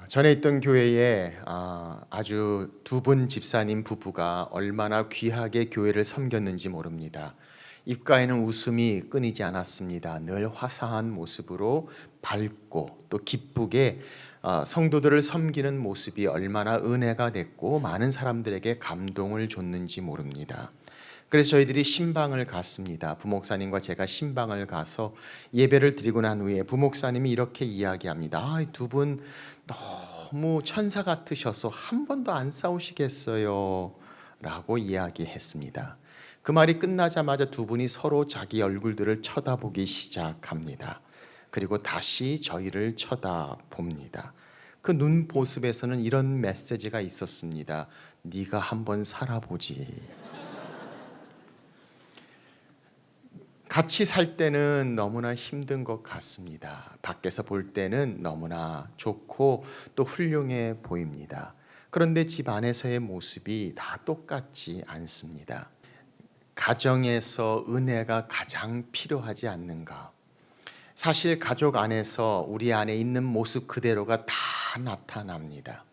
전에 있던 교회에 아주 두 분 집사님 부부가 얼마나 귀하게 교회를 섬겼는지 모릅니다. 입가에는 웃음이 끊이지 않았습니다. 늘 화사한 모습으로 밝고 또 기쁘게 성도들을 섬기는 모습이 얼마나 은혜가 됐고 많은 사람들에게 감동을 줬는지 모릅니다. 그래서 저희들이 신방을 갔습니다. 부목사님과 제가 신방을 가서 예배를 드리고 난 후에 부목사님이 이렇게 이야기합니다. 두 분 너무 천사 같으셔서 한 번도 안 싸우시겠어요? 라고 이야기했습니다. 그 말이 끝나자마자 두 분이 서로 자기 얼굴들을 쳐다보기 시작합니다. 그리고 다시 저희를 쳐다봅니다. 그 눈 보습에서는 이런 메시지가 있었습니다. 네가 한번 살아보지. 같이 살 때는 너무나 힘든 것 같습니다. 밖에서 볼 때는 너무나 좋고 또 훌륭해 보입니다. 그런데 집 안에서의 모습이 다 똑같지 않습니다. 가정에서 은혜가 가장 필요하지 않는가? 사실 가족 안에서 우리 안에 있는 모습 그대로가 다 나타납니다.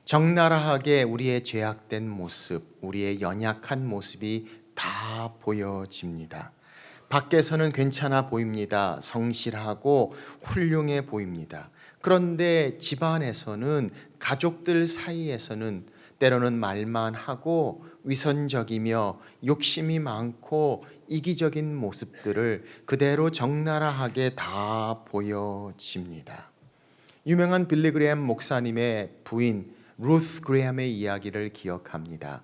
적나라하게 우리의 죄악된 모습, 우리의 연약한 모습이 다 보여집니다. 밖에서는 괜찮아 보입니다. 성실하고 훌륭해 보입니다. 그런데 집안에서는 가족들 사이에서는 때로는 말만 하고 위선적이며 욕심이 많고 이기적인 모습들을 그대로 적나라하게 다 보여집니다. 유명한 빌리 그레엄 목사님의 부인 루스 그레엄의 이야기를 기억합니다.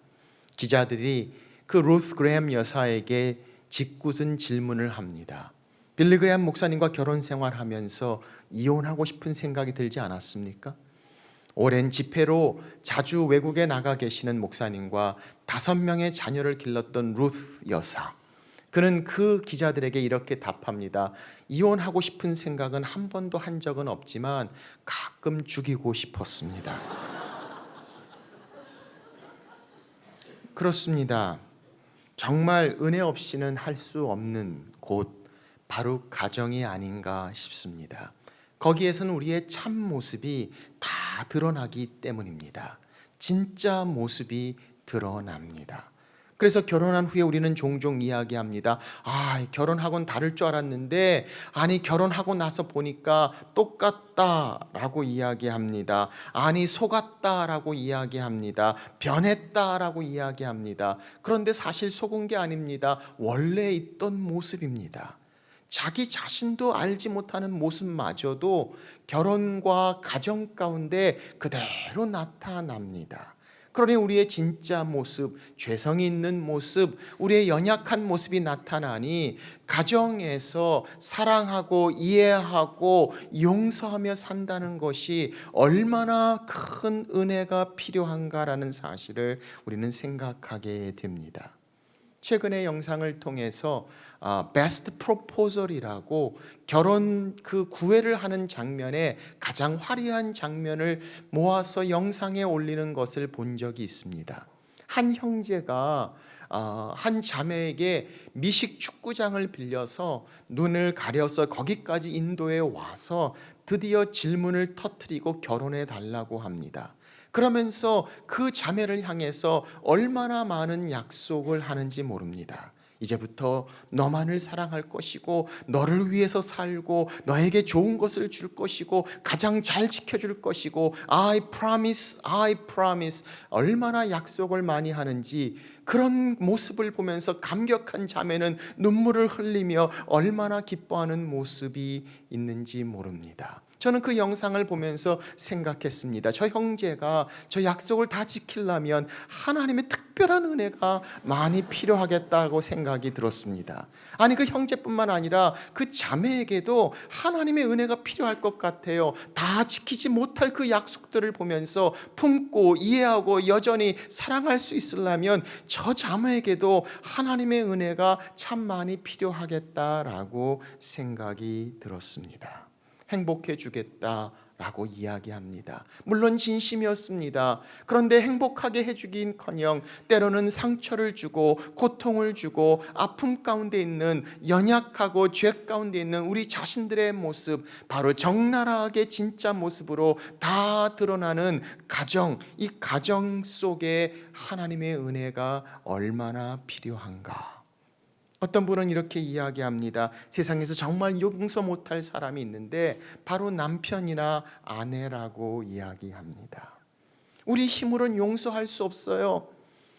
기자들이 그 루스 그레엄 여사에게 짓궂은 질문을 합니다. 빌리 그레엄 목사님과 결혼 생활하면서 이혼하고 싶은 생각이 들지 않았습니까? 오랜 집회로 자주 외국에 나가 계시는 목사님과 5명의 자녀를 길렀던 루스 여사. 그는 그 기자들에게 이렇게 답합니다. 이혼하고 싶은 생각은 한 번도 한 적은 없지만 가끔 죽이고 싶었습니다. 그렇습니다. 정말 은혜 없이는 할 수 없는 곳 바로 가정이 아닌가 싶습니다. 거기에서는 우리의 참 모습이 다 드러나기 때문입니다. 진짜 모습이 드러납니다. 그래서 결혼한 후에 우리는 종종 이야기합니다. 결혼하고는 다를 줄 알았는데 결혼하고 나서 보니까 똑같다라고 이야기합니다. 속았다라고 이야기합니다. 변했다라고 이야기합니다. 그런데 사실 속은 게 아닙니다. 원래 있던 모습입니다. 자기 자신도 알지 못하는 모습마저도 결혼과 가정 가운데 그대로 나타납니다. 그러니 우리의 진짜 모습, 죄성이 있는 모습, 우리의 연약한 모습이 나타나니 가정에서 사랑하고 이해하고 용서하며 산다는 것이 얼마나 큰 은혜가 필요한가라는 사실을 우리는 생각하게 됩니다. 최근의 영상을 통해서 베스트 프로포절이라고 결혼 그 구애를 하는 장면에 가장 화려한 장면을 모아서 영상에 올리는 것을 본 적이 있습니다. 한 형제가 한 자매에게 미식 축구장을 빌려서 눈을 가려서 거기까지 인도에 와서 드디어 질문을 터뜨리고 결혼해 달라고 합니다. 그러면서 그 자매를 향해서 얼마나 많은 약속을 하는지 모릅니다. 이제부터 너만을 사랑할 것이고 너를 위해서 살고 너에게 좋은 것을 줄 것이고 가장 잘 지켜줄 것이고 I promise, I promise 얼마나 약속을 많이 하는지 그런 모습을 보면서 감격한 자매는 눈물을 흘리며 얼마나 기뻐하는 모습이 있는지 모릅니다. 저는 그 영상을 보면서 생각했습니다. 저 형제가 저 약속을 다 지키려면 하나님의 특별한 은혜가 많이 필요하겠다고 생각이 들었습니다. 그 형제뿐만 아니라 그 자매에게도 하나님의 은혜가 필요할 것 같아요. 다 지키지 못할 그 약속들을 보면서 품고 이해하고 여전히 사랑할 수 있으려면 저 자매에게도 하나님의 은혜가 참 많이 필요하겠다라고 생각이 들었습니다. 행복해 주겠다라고 이야기합니다. 물론 진심이었습니다. 그런데 행복하게 해주긴커녕 때로는 상처를 주고 고통을 주고 아픔 가운데 있는, 연약하고 죄 가운데 있는 우리 자신들의 모습, 바로 적나라하게 진짜 모습으로 다 드러나는 가정, 이 가정 속에 하나님의 은혜가 얼마나 필요한가. 어떤 분은 이렇게 이야기합니다. 세상에서 정말 용서 못할 사람이 있는데 바로 남편이나 아내라고 이야기합니다. 우리 힘으로는 용서할 수 없어요.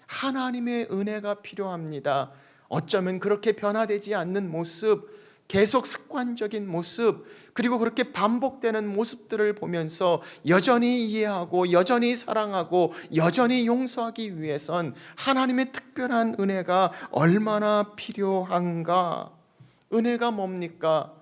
하나님의 은혜가 필요합니다. 어쩌면 그렇게 변화되지 않는 모습, 계속 습관적인 모습, 그리고 그렇게 반복되는 모습들을 보면서 여전히 이해하고 여전히 사랑하고 여전히 용서하기 위해선 하나님의 특별한 은혜가 얼마나 필요한가. 은혜가 뭡니까?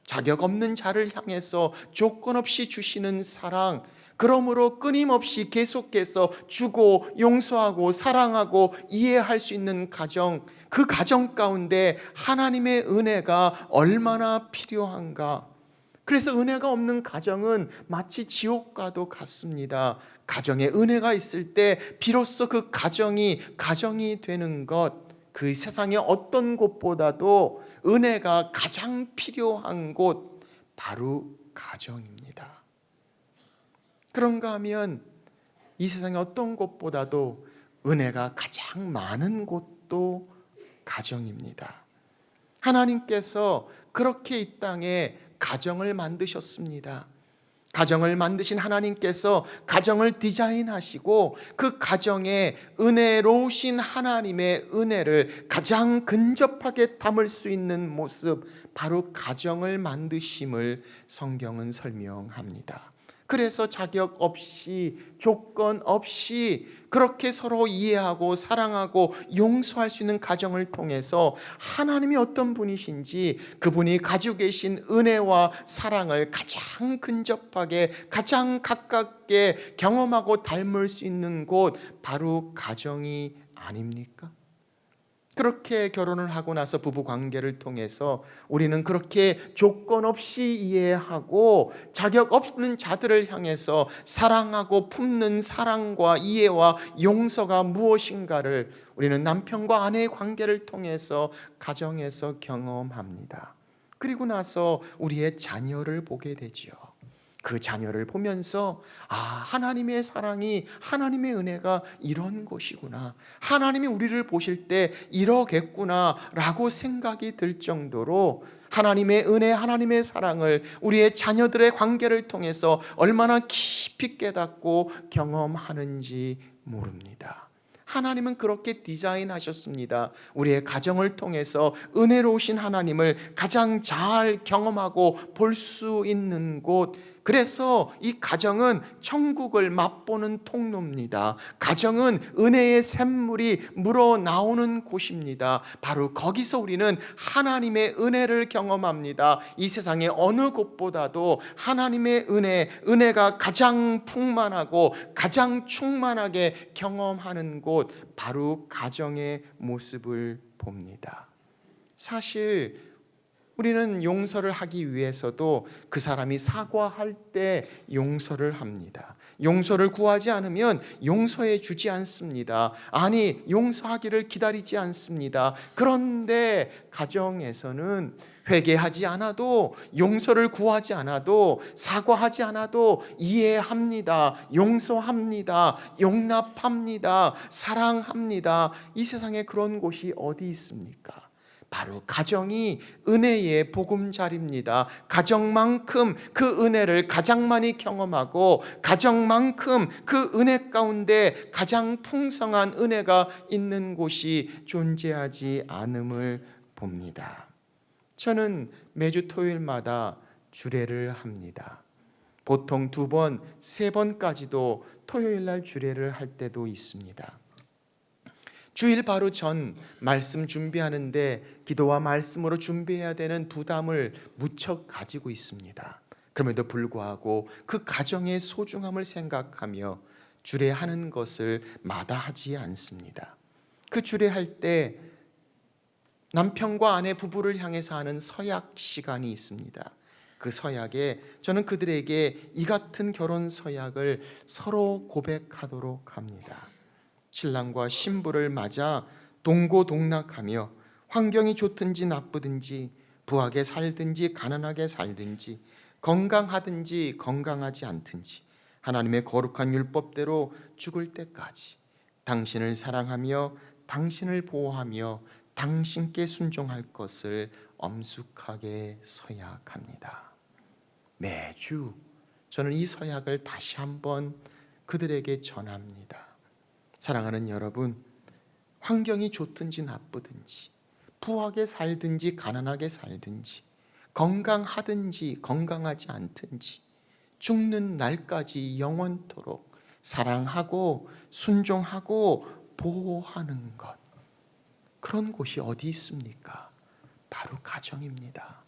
자격 없는 자를 향해서 조건 없이 주시는 사랑, 그러므로 끊임없이 계속해서 주고 용서하고 사랑하고 이해할 수 있는 가정, 그 가정 가운데 하나님의 은혜가 얼마나 필요한가. 그래서 은혜가 없는 가정은 마치 지옥과도 같습니다. 가정에 은혜가 있을 때 비로소 그 가정이 되는 것, 그 세상의 어떤 곳보다도 은혜가 가장 필요한 곳, 바로 가정입니다. 그런가 하면 이 세상의 어떤 곳보다도 은혜가 가장 많은 곳도 가정입니다. 하나님께서 그렇게 이 땅에 가정을 만드셨습니다. 가정을 만드신 하나님께서 가정을 디자인하시고 그 가정에 은혜로우신 하나님의 은혜를 가장 근접하게 담을 수 있는 모습, 바로 가정을 만드심을 성경은 설명합니다. 그래서 자격 없이, 조건 없이 그렇게 서로 이해하고 사랑하고 용서할 수 있는 가정을 통해서 하나님이 어떤 분이신지, 그분이 가지고 계신 은혜와 사랑을 가장 근접하게, 가장 가깝게 경험하고 닮을 수 있는 곳, 바로 가정이 아닙니까? 그렇게 결혼을 하고 나서 부부 관계를 통해서 우리는 그렇게 조건 없이 이해하고 자격 없는 자들을 향해서 사랑하고 품는 사랑과 이해와 용서가 무엇인가를 우리는 남편과 아내의 관계를 통해서 가정에서 경험합니다. 그리고 나서 우리의 자녀를 보게 되죠. 그 자녀를 보면서 하나님의 사랑이, 하나님의 은혜가 이런 것이구나, 하나님이 우리를 보실 때 이러겠구나 라고 생각이 들 정도로 하나님의 은혜, 하나님의 사랑을 우리의 자녀들의 관계를 통해서 얼마나 깊이 깨닫고 경험하는지 모릅니다. 하나님은 그렇게 디자인하셨습니다. 우리의 가정을 통해서 은혜로우신 하나님을 가장 잘 경험하고 볼 수 있는 곳, 그래서 이 가정은 천국을 맛보는 통로입니다. 가정은 은혜의 샘물이 물어나오는 곳입니다. 바로 거기서 우리는 하나님의 은혜를 경험합니다. 이 세상의 어느 곳보다도 하나님의 은혜가 가장 풍만하고 가장 충만하게 경험하는 곳, 바로 가정의 모습을 봅니다. 사실 우리는 용서를 하기 위해서도 그 사람이 사과할 때 용서를 합니다. 용서를 구하지 않으면 용서해 주지 않습니다. 아니, 용서하기를 기다리지 않습니다. 그런데 가정에서는 회개하지 않아도, 용서를 구하지 않아도, 사과하지 않아도 이해합니다. 용서합니다. 용납합니다. 사랑합니다. 이 세상에 그런 곳이 어디 있습니까? 바로 가정이 은혜의 보금자리입니다. 가정만큼 그 은혜를 가장 많이 경험하고 가정만큼 그 은혜 가운데 가장 풍성한 은혜가 있는 곳이 존재하지 않음을 봅니다. 저는 매주 토요일마다 주례를 합니다. 보통 2번, 3번까지도 토요일날 주례를 할 때도 있습니다. 주일 바로 전 말씀 준비하는데 기도와 말씀으로 준비해야 되는 부담을 무척 가지고 있습니다. 그럼에도 불구하고 그 가정의 소중함을 생각하며 주례하는 것을 마다하지 않습니다. 그 주례할 때 남편과 아내 부부를 향해서 하는 서약 시간이 있습니다. 그 서약에 저는 그들에게 이 같은 결혼 서약을 서로 고백하도록 합니다. 신랑과 신부를 맞아 동고동락하며 환경이 좋든지 나쁘든지, 부하게 살든지 가난하게 살든지, 건강하든지 건강하지 않든지 하나님의 거룩한 율법대로 죽을 때까지 당신을 사랑하며 당신을 보호하며 당신께 순종할 것을 엄숙하게 서약합니다. 매주 저는 이 서약을 다시 한번 그들에게 전합니다. 사랑하는 여러분, 환경이 좋든지 나쁘든지, 부하게 살든지 가난하게 살든지, 건강하든지 건강하지 않든지, 죽는 날까지 영원토록 사랑하고 순종하고 보호하는 것, 그런 곳이 어디 있습니까? 바로 가정입니다.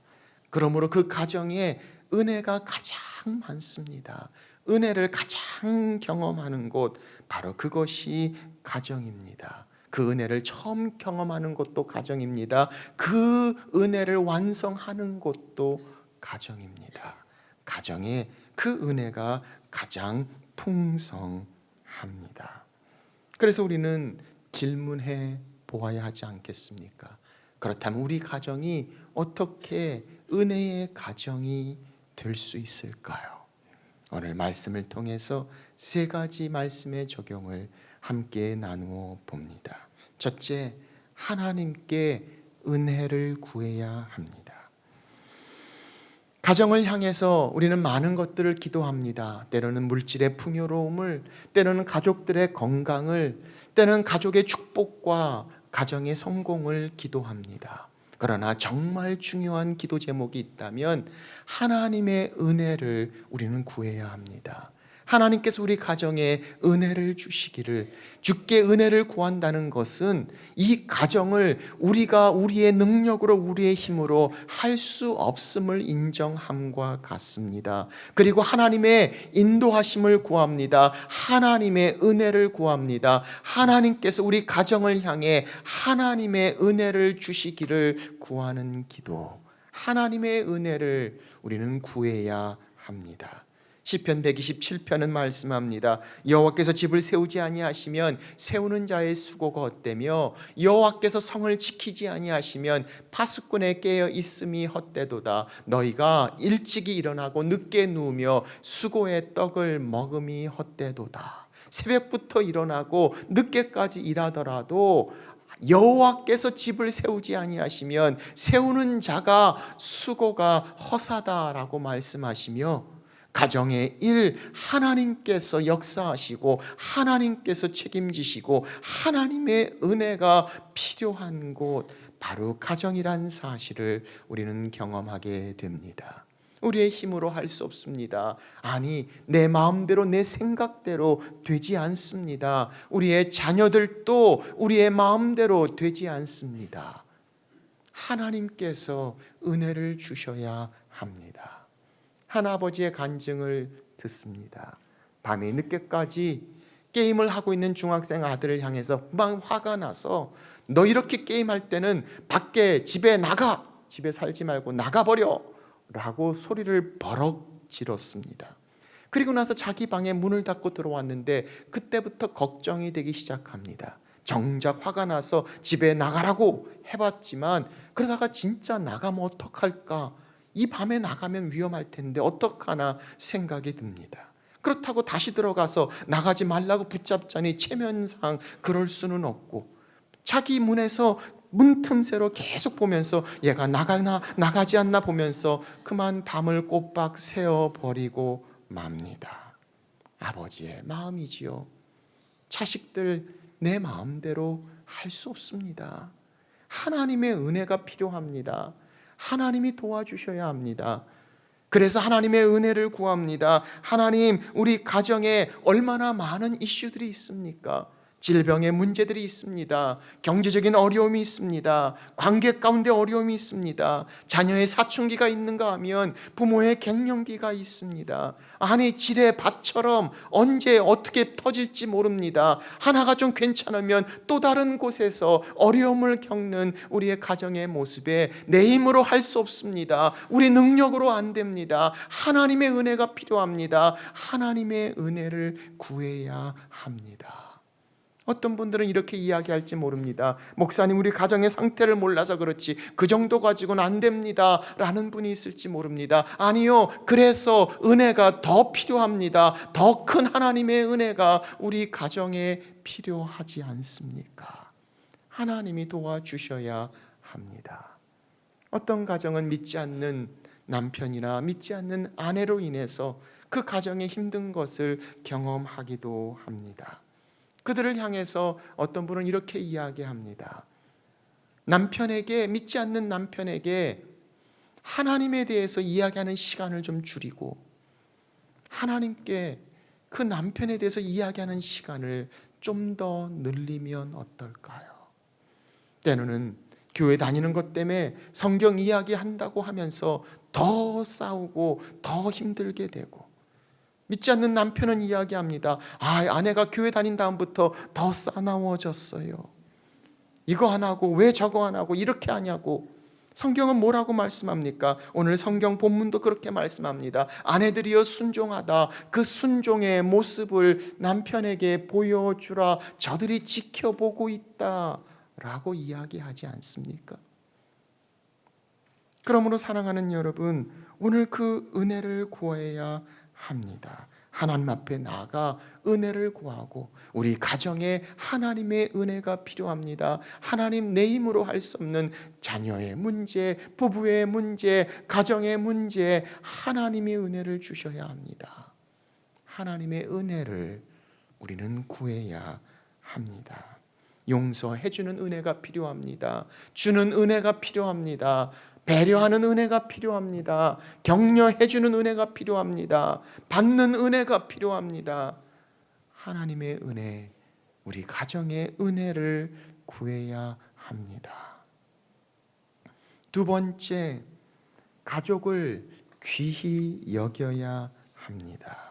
그러므로 그 가정에 은혜가 가장 많습니다. 은혜를 가장 경험하는 곳, 바로 그것이 가정입니다. 그 은혜를 처음 경험하는 곳도 가정입니다. 그 은혜를 완성하는 곳도 가정입니다. 가정에 그 은혜가 가장 풍성합니다. 그래서 우리는 질문해 보아야 하지 않겠습니까? 그렇다면 우리 가정이 어떻게 은혜의 가정이 될 수 있을까요? 오늘 말씀을 통해서 세 가지 말씀의 적용을 함께 나누어 봅니다. 첫째, 하나님께 은혜를 구해야 합니다. 가정을 향해서 우리는 많은 것들을 기도합니다. 때로는 물질의 풍요로움을, 때로는 가족들의 건강을, 때로는 가족의 축복과 가정의 성공을 기도합니다. 그러나 정말 중요한 기도 제목이 있다면 하나님의 은혜를 우리는 구해야 합니다. 하나님께서 우리 가정에 은혜를 주시기를, 주께 은혜를 구한다는 것은 이 가정을 우리가 우리의 능력으로 우리의 힘으로 할 수 없음을 인정함과 같습니다. 그리고 하나님의 인도하심을 구합니다. 하나님의 은혜를 구합니다. 하나님께서 우리 가정을 향해 하나님의 은혜를 주시기를 구하는 기도, 하나님의 은혜를 우리는 구해야 합니다. 시편 127편은 말씀합니다. 여호와께서 집을 세우지 아니하시면 세우는 자의 수고가 헛되며 여호와께서 성을 지키지 아니하시면 파수꾼의 깨어 있음이 헛되도다. 너희가 일찍이 일어나고 늦게 누우며 수고의 떡을 먹음이 헛되도다. 새벽부터 일어나고 늦게까지 일하더라도 여호와께서 집을 세우지 아니하시면 세우는 자가 수고가 허사다라고 말씀하시며, 가정의 일 하나님께서 역사하시고 하나님께서 책임지시고 하나님의 은혜가 필요한 곳, 바로 가정이란 사실을 우리는 경험하게 됩니다. 우리의 힘으로 할 수 없습니다. 아니, 내 마음대로 내 생각대로 되지 않습니다. 우리의 자녀들도 우리의 마음대로 되지 않습니다. 하나님께서 은혜를 주셔야 합니다. 한 아버지의 간증을 듣습니다. 밤에 늦게까지 게임을 하고 있는 중학생 아들을 향해서 막 화가 나서, 너 이렇게 게임할 때는 밖에 집에 나가, 집에 살지 말고 나가버려 라고 소리를 버럭 질렀습니다. 그리고 나서 자기 방에 문을 닫고 들어왔는데 그때부터 걱정이 되기 시작합니다. 정작 화가 나서 집에 나가라고 해봤지만 그러다가 진짜 나가면 어떡할까, 이 밤에 나가면 위험할 텐데 어떡하나 생각이 듭니다. 그렇다고 다시 들어가서 나가지 말라고 붙잡자니 체면상 그럴 수는 없고, 자기 문에서 문틈새로 계속 보면서 얘가 나가나 나가지 않나 보면서 그만 밤을 꼬박 새어버리고 맙니다. 아버지의 마음이지요. 자식들 내 마음대로 할 수 없습니다. 하나님의 은혜가 필요합니다. 하나님이 도와주셔야 합니다. 그래서 하나님의 은혜를 구합니다. 하나님, 우리 가정에 얼마나 많은 이슈들이 있습니까? 질병의 문제들이 있습니다. 경제적인 어려움이 있습니다. 관계 가운데 어려움이 있습니다. 자녀의 사춘기가 있는가 하면 부모의 갱년기가 있습니다. 아니, 지뢰 밭처럼 언제 어떻게 터질지 모릅니다. 하나가 좀 괜찮으면 또 다른 곳에서 어려움을 겪는 우리의 가정의 모습에 내 힘으로 할 수 없습니다. 우리 능력으로 안 됩니다. 하나님의 은혜가 필요합니다. 하나님의 은혜를 구해야 합니다. 어떤 분들은 이렇게 이야기할지 모릅니다. 목사님, 우리 가정의 상태를 몰라서 그렇지 그 정도 가지고는 안 됩니다 라는 분이 있을지 모릅니다. 아니요, 그래서 은혜가 더 필요합니다. 더 큰 하나님의 은혜가 우리 가정에 필요하지 않습니까? 하나님이 도와주셔야 합니다. 어떤 가정은 믿지 않는 남편이나 믿지 않는 아내로 인해서 그 가정의 힘든 것을 경험하기도 합니다. 그들을 향해서 어떤 분은 이렇게 이야기합니다. 믿지 않는 남편에게 하나님에 대해서 이야기하는 시간을 좀 줄이고 하나님께 그 남편에 대해서 이야기하는 시간을 좀 더 늘리면 어떨까요? 때로는 교회 다니는 것 때문에 성경 이야기한다고 하면서 더 싸우고 더 힘들게 되고, 믿지 않는 남편은 이야기합니다. 아내가 교회 다닌 다음부터 더 싸나워졌어요. 이거 안 하고 왜 저거 안 하고 이렇게 하냐고. 성경은 뭐라고 말씀합니까? 오늘 성경 본문도 그렇게 말씀합니다. 아내들이여 순종하다. 그 순종의 모습을 남편에게 보여주라. 저들이 지켜보고 있다 라고 이야기하지 않습니까? 그러므로 사랑하는 여러분, 오늘 그 은혜를 구해야 합니다. 하나님 앞에 나아가 은혜를 구하고 우리 가정에 하나님의 은혜가 필요합니다. 하나님, 내 힘으로 할 수 없는 자녀의 문제, 부부의 문제, 가정의 문제, 하나님의 은혜를 주셔야 합니다. 하나님의 은혜를 우리는 구해야 합니다. 용서해주는 은혜가 필요합니다. 주는 은혜가 필요합니다. 배려하는 은혜가 필요합니다. 격려해주는 은혜가 필요합니다. 받는 은혜가 필요합니다. 하나님의 은혜, 우리 가정의 은혜를 구해야 합니다. 두 번째, 가족을 귀히 여겨야 합니다.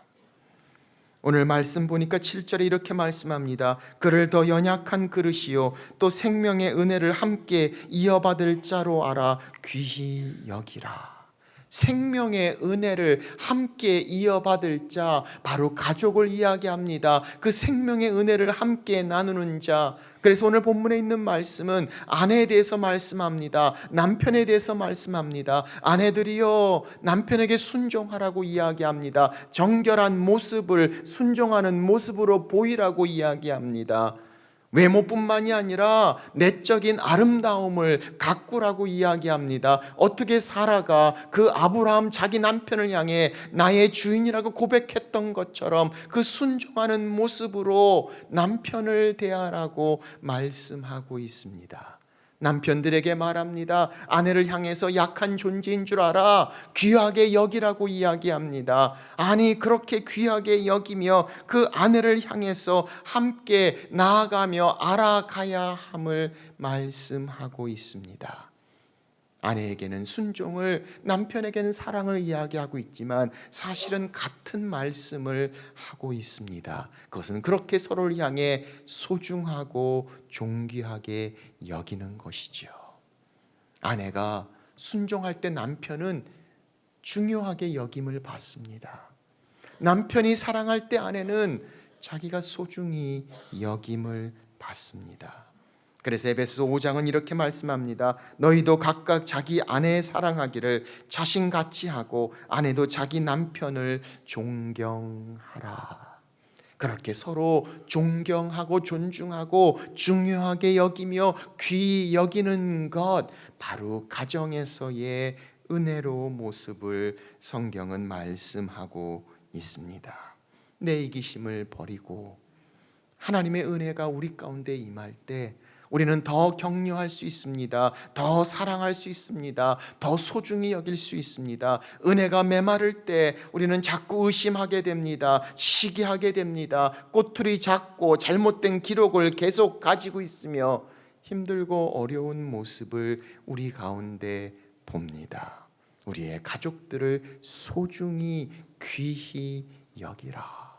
오늘 말씀 보니까 7절에 이렇게 말씀합니다. 그를 더 연약한 그릇이요 또 생명의 은혜를 함께 이어받을 자로 알아 귀히 여기라. 생명의 은혜를 함께 이어받을 자, 바로 가족을 이야기합니다. 그 생명의 은혜를 함께 나누는 자. 그래서 오늘 본문에 있는 말씀은 아내에 대해서 말씀합니다. 남편에 대해서 말씀합니다. 아내들이여 남편에게 순종하라고 이야기합니다. 정결한 모습을 순종하는 모습으로 보이라고 이야기합니다. 외모뿐만이 아니라 내적인 아름다움을 가꾸라고 이야기합니다. 어떻게 사라가 그 아브라함 자기 남편을 향해 나의 주인이라고 고백했던 것처럼 그 순종하는 모습으로 남편을 대하라고 말씀하고 있습니다. 남편들에게 말합니다. 아내를 향해서 약한 존재인 줄 알아 귀하게 여기라고 이야기합니다. 아니, 그렇게 귀하게 여기며 그 아내를 향해서 함께 나아가며 알아가야 함을 말씀하고 있습니다. 아내에게는 순종을, 남편에게는 사랑을 이야기하고 있지만 사실은 같은 말씀을 하고 있습니다. 그것은 그렇게 서로를 향해 소중하고 존귀하게 여기는 것이죠. 아내가 순종할 때 남편은 중요하게 여김을 받습니다. 남편이 사랑할 때 아내는 자기가 소중히 여김을 받습니다. 그래서 에베소 5장은 이렇게 말씀합니다. 너희도 각각 자기 아내 사랑하기를 자신같이 하고 아내도 자기 남편을 존경하라. 그렇게 서로 존경하고 존중하고 중요하게 여기며 귀히 여기는 것, 바로 가정에서의 은혜로운 모습을 성경은 말씀하고 있습니다. 내 이기심을 버리고 하나님의 은혜가 우리 가운데 임할 때 우리는 더 격려할 수 있습니다. 더 사랑할 수 있습니다. 더 소중히 여길 수 있습니다. 은혜가 메마를 때 우리는 자꾸 의심하게 됩니다. 시기하게 됩니다. 꼬투리 잡고 잘못된 기록을 계속 가지고 있으며 힘들고 어려운 모습을 우리 가운데 봅니다. 우리의 가족들을 소중히 귀히 여기라.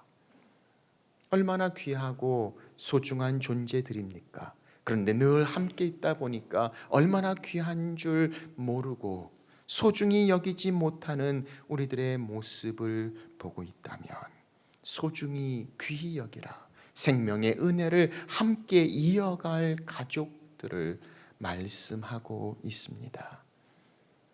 얼마나 귀하고 소중한 존재들입니까? 그런데 늘 함께 있다 보니까 얼마나 귀한 줄 모르고 소중히 여기지 못하는 우리들의 모습을 보고 있다면 소중히 귀히 여기라. 생명의 은혜를 함께 이어갈 가족들을 말씀하고 있습니다.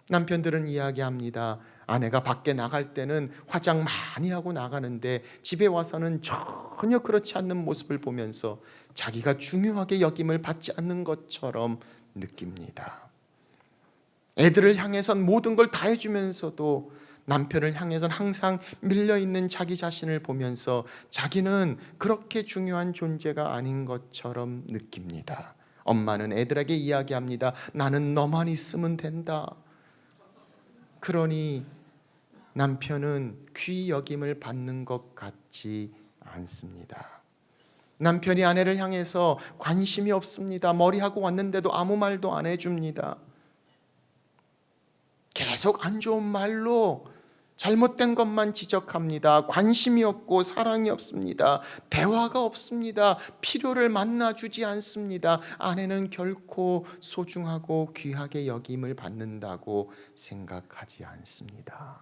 남편들은 이야기합니다. 아내가 밖에 나갈 때는 화장 많이 하고 나가는데 집에 와서는 전혀 그렇지 않는 모습을 보면서 자기가 중요하게 여김을 받지 않는 것처럼 느낍니다. 애들을 향해선 모든 걸 다 해주면서도 남편을 향해선 항상 밀려있는 자기 자신을 보면서 자기는 그렇게 중요한 존재가 아닌 것처럼 느낍니다. 엄마는 애들에게 이야기합니다. 나는 너만 있으면 된다. 그러니 남편은 귀히 여김을 받는 것 같지 않습니다. 남편이 아내를 향해서 관심이 없습니다. 머리하고 왔는데도 아무 말도 안 해줍니다. 계속 안 좋은 말로 잘못된 것만 지적합니다. 관심이 없고 사랑이 없습니다. 대화가 없습니다. 필요를 만나주지 않습니다. 아내는 결코 소중하고 귀하게 여김을 받는다고 생각하지 않습니다.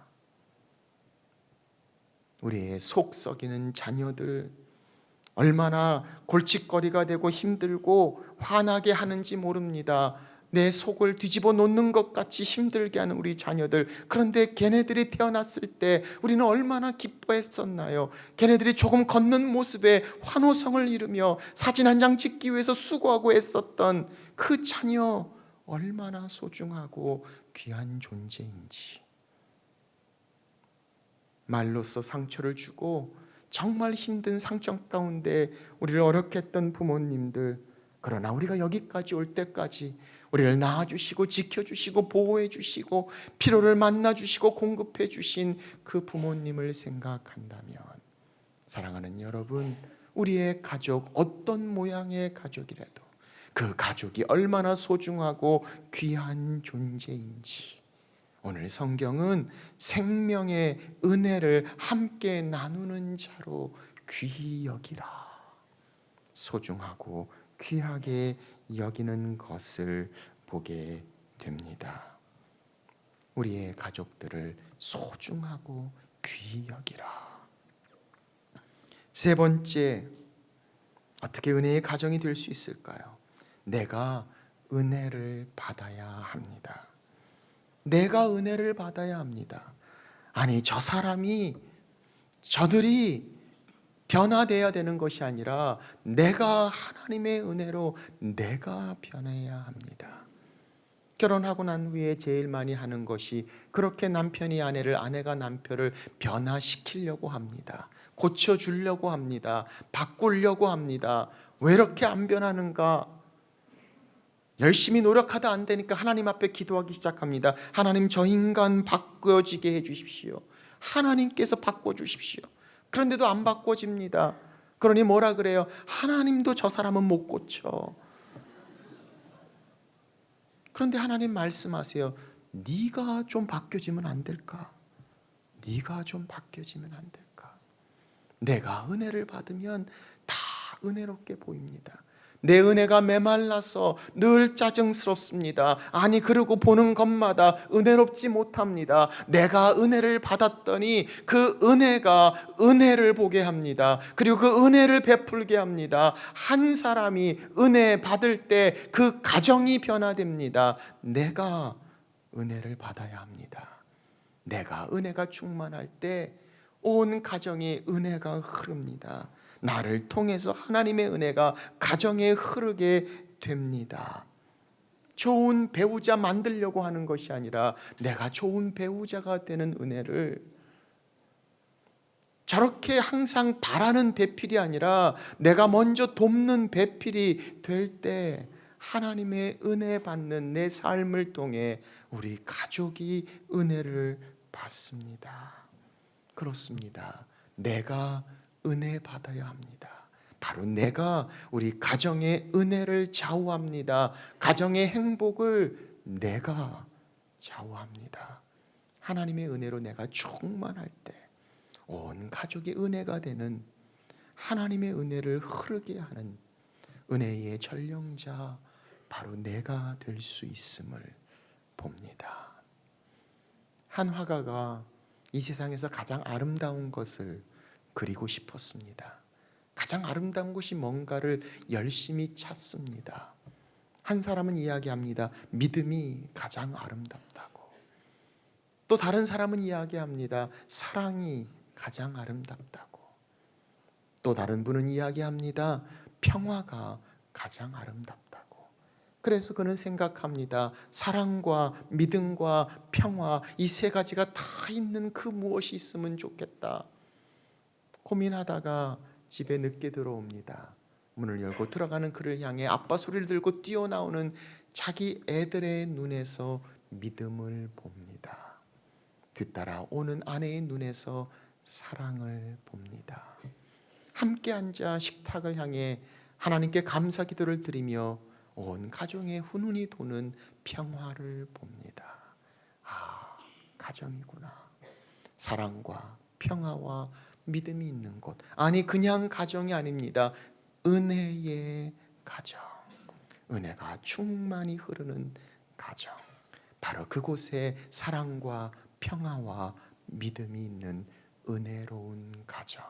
우리의 속 썩이는 자녀들, 얼마나 골칫거리가 되고 힘들고 화나게 하는지 모릅니다. 내 속을 뒤집어 놓는 것 같이 힘들게 하는 우리 자녀들. 그런데 걔네들이 태어났을 때 우리는 얼마나 기뻐했었나요? 걔네들이 조금 걷는 모습에 환호성을 이루며 사진 한 장 찍기 위해서 수고하고 애썼던 그 자녀, 얼마나 소중하고 귀한 존재인지. 말로써 상처를 주고 정말 힘든 상처 가운데 우리를 어렵게 했던 부모님들, 그러나 우리가 여기까지 올 때까지 우리를 낳아주시고 지켜주시고 보호해주시고 필요를 만나주시고 공급해주신 그 부모님을 생각한다면, 사랑하는 여러분, 우리의 가족, 어떤 모양의 가족이라도 그 가족이 얼마나 소중하고 귀한 존재인지 오늘 성경은 생명의 은혜를 함께 나누는 자로 귀히 여기라, 소중하고 귀하게 여기는 것을 보게 됩니다. 우리의 가족들을 소중하고 귀히 여기라. 세 번째, 어떻게 은혜의 가정이 될 수 있을까요? 내가 은혜를 받아야 합니다. 내가 은혜를 받아야 합니다. 아니, 저들이 변화되어야 되는 것이 아니라 내가 하나님의 은혜로 내가 변해야 합니다. 결혼하고 난 후에 제일 많이 하는 것이 그렇게 남편이 아내를, 아내가 남편을 변화시키려고 합니다. 고쳐주려고 합니다. 바꾸려고 합니다. 왜 이렇게 안 변하는가? 열심히 노력하다 안 되니까 하나님 앞에 기도하기 시작합니다. 하나님, 저 인간 바꿔지게 해주십시오. 하나님께서 바꿔주십시오. 그런데도 안 바꿔집니다. 그러니 뭐라 그래요? 하나님도 저 사람은 못 고쳐. 그런데 하나님 말씀하세요. 네가 좀 바뀌어지면 안 될까? 네가 좀 바뀌어지면 안 될까? 내가 은혜를 받으면 다 은혜롭게 보입니다. 내 은혜가 메말라서 늘 짜증스럽습니다. 아니, 그러고 보는 것마다 은혜롭지 못합니다. 내가 은혜를 받았더니 그 은혜가 은혜를 보게 합니다. 그리고 그 은혜를 베풀게 합니다. 한 사람이 은혜 받을 때 그 가정이 변화됩니다. 내가 은혜를 받아야 합니다. 내가 은혜가 충만할 때 온 가정에 은혜가 흐릅니다. 나를 통해서 하나님의 은혜가 가정에 흐르게 됩니다. 좋은 배우자 만들려고 하는 것이 아니라 내가 좋은 배우자가 되는 은혜를, 저렇게 항상 바라는 배필이 아니라 내가 먼저 돕는 배필이 될 때 하나님의 은혜 받는 내 삶을 통해 우리 가족이 은혜를 받습니다. 그렇습니다. 내가 은혜 받아야 합니다. 바로 내가 우리 가정의 은혜를 좌우합니다. 가정의 행복을 내가 좌우합니다. 하나님의 은혜로 내가 충만할 때 온 가족의 은혜가 되는, 하나님의 은혜를 흐르게 하는 은혜의 전령자, 바로 내가 될 수 있음을 봅니다. 한 화가가 이 세상에서 가장 아름다운 것을 그리고 싶었습니다. 가장 아름다운 것이 뭔가를 열심히 찾습니다. 한 사람은 이야기합니다. 믿음이 가장 아름답다고. 또 다른 사람은 이야기합니다. 사랑이 가장 아름답다고. 또 다른 분은 이야기합니다. 평화가 가장 아름답다고. 그래서 그는 생각합니다. 사랑과 믿음과 평화, 이 세 가지가 다 있는 그 무엇이 있으면 좋겠다. 고민하다가 집에 늦게 들어옵니다. 문을 열고 들어가는 그를 향해 아빠 소리를 들고 뛰어나오는 자기 애들의 눈에서 믿음을 봅니다. 뒤따라 오는 아내의 눈에서 사랑을 봅니다. 함께 앉아 식탁을 향해 하나님께 감사 기도를 드리며 온 가정의 훈훈이 도는 평화를 봅니다. 아, 가정이구나. 사랑과 평화와 믿음이 있는 곳. 아니, 그냥 가정이 아닙니다. 은혜의 가정. 은혜가 충만히 흐르는 가정. 바로 그곳에 사랑과 평화와 믿음이 있는 은혜로운 가정.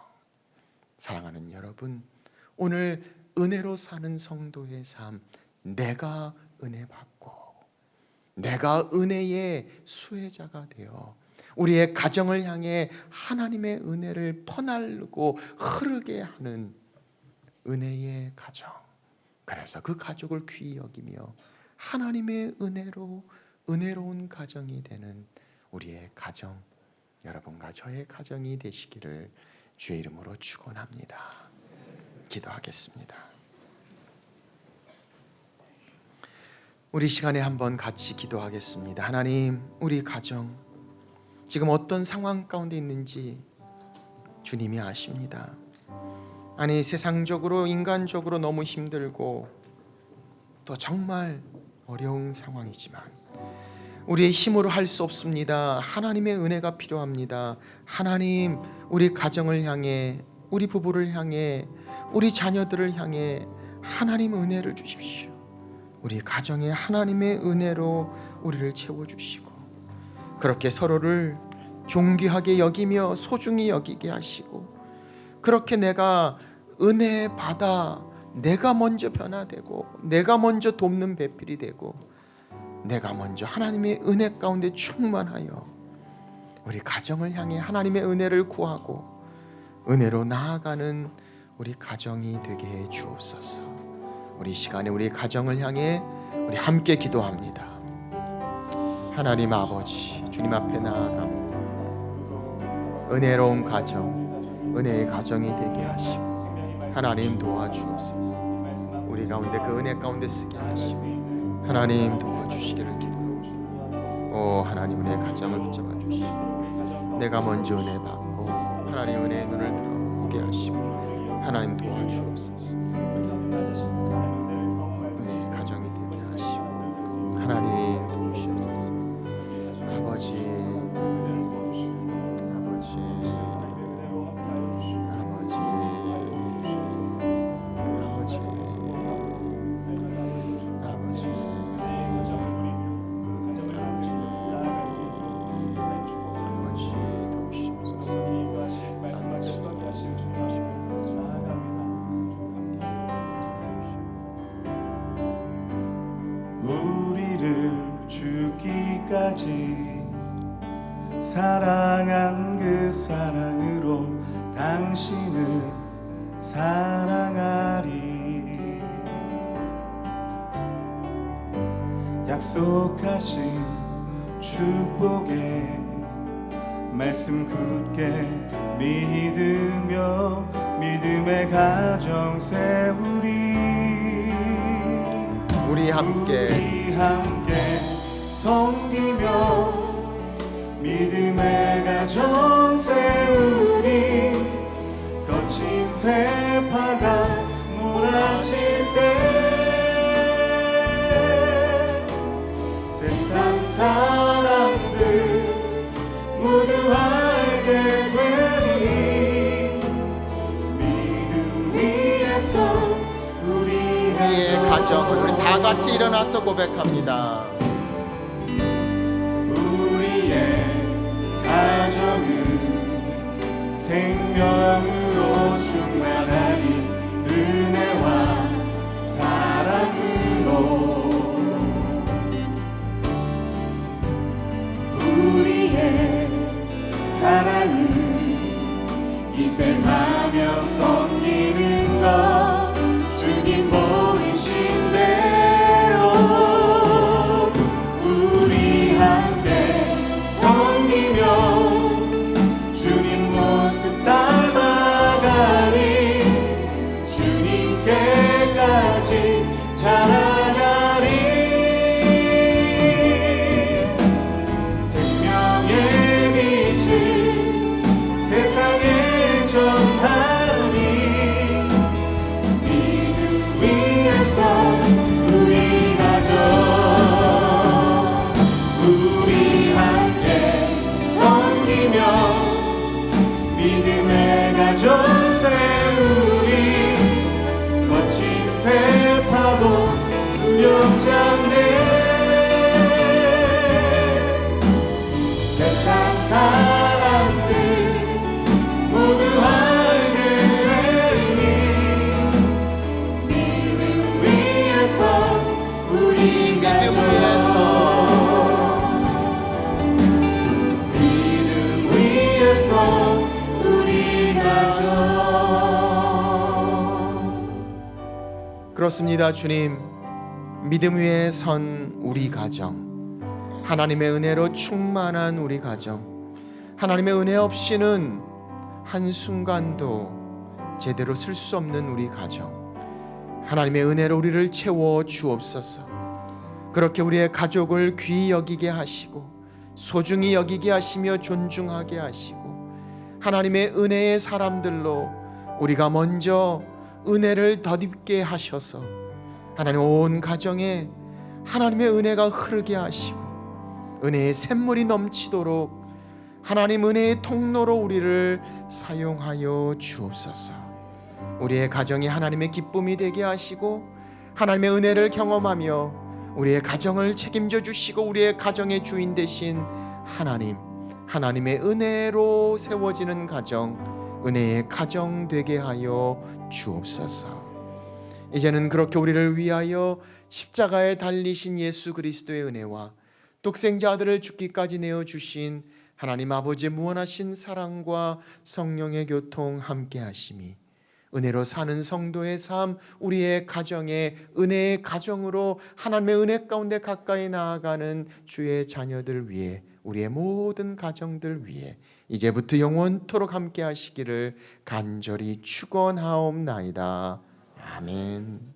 사랑하는 여러분, 오늘 은혜로 사는 성도의 삶, 내가 은혜 받고 내가 은혜의 수혜자가 되어 우리의 가정을 향해 하나님의 은혜를 퍼날르고 흐르게 하는 은혜의 가정. 그래서 그 가족을 귀히 여기며 하나님의 은혜로 은혜로운 가정이 되는 우리의 가정, 여러분과 저의 가정이 되시기를 주의 이름으로 축원합니다. 기도하겠습니다. 우리 시간에 한번 같이 기도하겠습니다. 하나님, 우리 가정 지금 어떤 상황 가운데 있는지 주님이 아십니다. 아니, 세상적으로 인간적으로 너무 힘들고 또 정말 어려운 상황이지만 우리의 힘으로 할 수 없습니다. 하나님의 은혜가 필요합니다. 하나님, 우리 가정을 향해, 우리 부부를 향해, 우리 자녀들을 향해 하나님 은혜를 주십시오. 우리 가정에 하나님의 은혜로 우리를 채워주시고 그렇게 서로를 존귀하게 여기며 소중히 여기게 하시고 그렇게 내가 은혜 받아 내가 먼저 변화되고 내가 먼저 돕는 배필이 되고 내가 먼저 하나님의 은혜 가운데 충만하여 우리 가정을 향해 하나님의 은혜를 구하고 은혜로 나아가는 우리 가정이 되게 해 주옵소서. 우리 시간에 우리 가정을 향해 우리 함께 기도합니다. 하나님 아버지, 주님 앞에 나아갑니다. 은혜로운 가정, 은혜의 가정이 되게 하시고 하나님 도와주옵소서. 우리 가운데 그 은혜 가운데 쓰게 하시고 하나님 도와주시기를 기도합니다. 오 하나님, 은혜의 가정을 붙잡아 주시고 내가 먼저 은혜 받고 하나님 은혜의 눈을 들어 보게 하시고 하나님 도와주옵소서. 은혜의 가정이 되게 하시고 하나님 도우시옵소서. 아버지, 사랑한 그 사랑으로 당신을 사랑하리. 약속하신 축복의 말씀 굳게 믿으며 믿음의 가정 세우리. 우리 함께 섬기며 믿음의 가정 세우리. 거친 세파가 몰아칠 때 세상 사람들 모두 알게 되리. 믿음 위에서 우리의 가정을 우리 다 같이 일어나서 고백합니다. 우리의 가정은 생명으로 충만하니 은혜와 사랑으로. 우리의 사랑은 희생하며 섬기는 것 주님 보이신 대로. 우리 함께 섬기며 주님 모습 닮아가리. 주님께까지 자라가리. 생명의 빛을 세상에 전하리. 믿음 위에서 우리 가정. 우리 함께 섬기며 믿음의 가정 세우리. 거친 세파도 두렵지 않네. 세상 사람들 모두 알게 되리. 믿음 위에서 우리 가정. 믿음 위에서 우리 가정. 그렇습니다. 주님, 믿음 위에 선 우리 가정, 하나님의 은혜로 충만한 우리 가정, 하나님의 은혜 없이는 한순간도 제대로 쓸 수 없는 우리 가정, 하나님의 은혜로 우리를 채워 주옵소서. 그렇게 우리의 가족을 귀히 여기게 하시고 소중히 여기게 하시며 존중하게 하시고 하나님의 은혜의 사람들로 우리가 먼저 은혜를 덧입게 하셔서 하나님 온 가정에 하나님의 은혜가 흐르게 하시고 은혜의 샘물이 넘치도록 하나님 은혜의 통로로 우리를 사용하여 주옵소서. 우리의 가정이 하나님의 기쁨이 되게 하시고 하나님의 은혜를 경험하며 우리의 가정을 책임져 주시고 우리의 가정의 주인 되신 하나님의 은혜로 세워지는 가정, 은혜의 가정 되게 하여 주옵소서. 이제는 그렇게 우리를 위하여 십자가에 달리신 예수 그리스도의 은혜와 독생자 아들을 죽기까지 내어주신 하나님 아버지의 무한하신 사랑과 성령의 교통 함께 하심이 은혜로 사는 성도의 삶, 우리의 가정의 은혜의 가정으로 하나님의 은혜 가운데 가까이 나아가는 주의 자녀들 위해, 우리의 모든 가정들 위해 이제부터 영원토록 함께 하시기를 간절히 축원하옵나이다. 아멘.